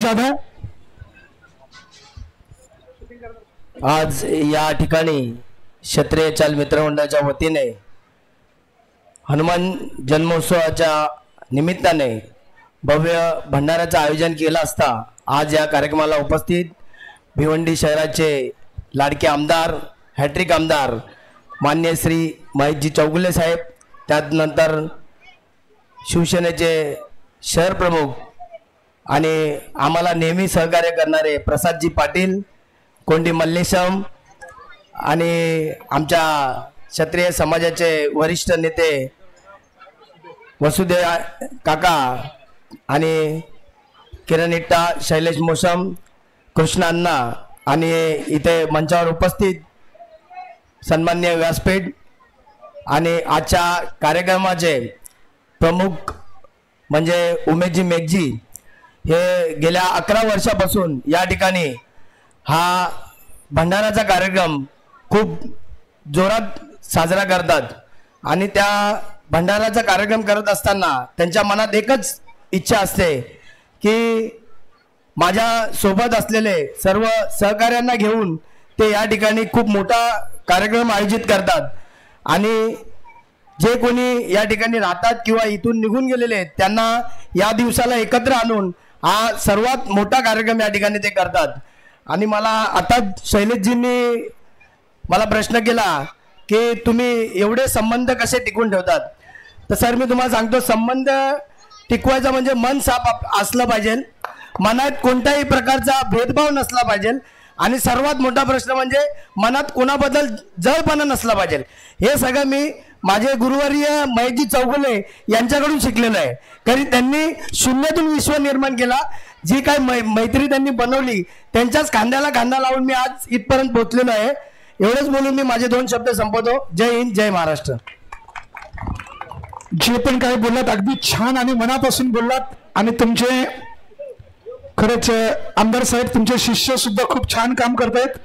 प्रतिसाद है। आज या ठिकाणी क्षत्रिय चाल मित्रमंडळाच्या वतीने हनुमान जन्मोत्सवाच्या निमित्ताने भव्य भंडाऱ्याचं आयोजन केलं असता आज या कार्यक्रमाला उपस्थित भिवंडी शहराचे लाडके आमदार हॅट्रिक आमदार मान्य श्री महेशजी चौगुले साहेब, त्यानंतर शिवसेनेचे शहर प्रमुख आणि आम्हाला नेहमी सहकार्य करणारे प्रसादजी पाटील, कोंडी मल्लेशम आणि आमच्या क्षत्रिय समाजाचे वरिष्ठ नेते वसुदेव काका आणि किरण इट्टा, शैलेश मोसम, कृष्ण अण्णा आणि इथे मंचावर उपस्थित सन्माननीय व्यासपीठ आणि आजच्या कार्यक्रमाचे प्रमुख म्हणजे उमेशजी मेघजी हे गेल्या 11 वर्षापासून या ठिकाणी हा भंडाराचा कार्यक्रम खूप जोरात साजरा करतात आणि त्या भंडाराचा कार्यक्रम करत असताना त्यांच्या मनात एकच इच्छा असते की माझ्या सोबत असलेले सर्व सहकार्यांना घेऊन ते या ठिकाणी खूप मोठा कार्यक्रम आयोजित करतात आणि जे कोणी या ठिकाणी राहतात किंवा इथून निघून गेलेले आहेत त्यांना या दिवसाला एकत्र आणून हा सर्वात मोठा कार्यक्रम या ठिकाणी ते करतात। आणि मला आता शैलेशजींनी मला प्रश्न केला की तुम्ही एवढे संबंध कसे टिकवून ठेवतात, तर सर मी तुम्हाला सांगतो संबंध टिकवायचा म्हणजे मन साफ असलं पाहिजे, मनात कोणत्याही प्रकारचा भेदभाव नसला पाहिजे आणि सर्वात मोठा प्रश्न म्हणजे मनात कोणाबद्दल जळपणा नसला पाहिजे। हे सगळं मी माझे गुरुवर्य महेशजी चौगुले यांच्याकडून शिकलेलं आहे, कारण त्यांनी शून्यातून विश्व निर्माण केला। जी काय मैत्री त्यांनी बनवली त्यांच्याच खांद्याला खांदा लावून मी आज इथपर्यंत पोहोचलेलो आहे। एवढंच बोलून मी माझे 2 शब्द संपवतो। जय हिंद, जय महाराष्ट्र। जे पण काही बोललात अगदी छान आणि मनापासून बोललात आणि तुमचे खरंच आमदार साहेब तुमचे शिष्य सुद्धा खूप छान काम करतायत।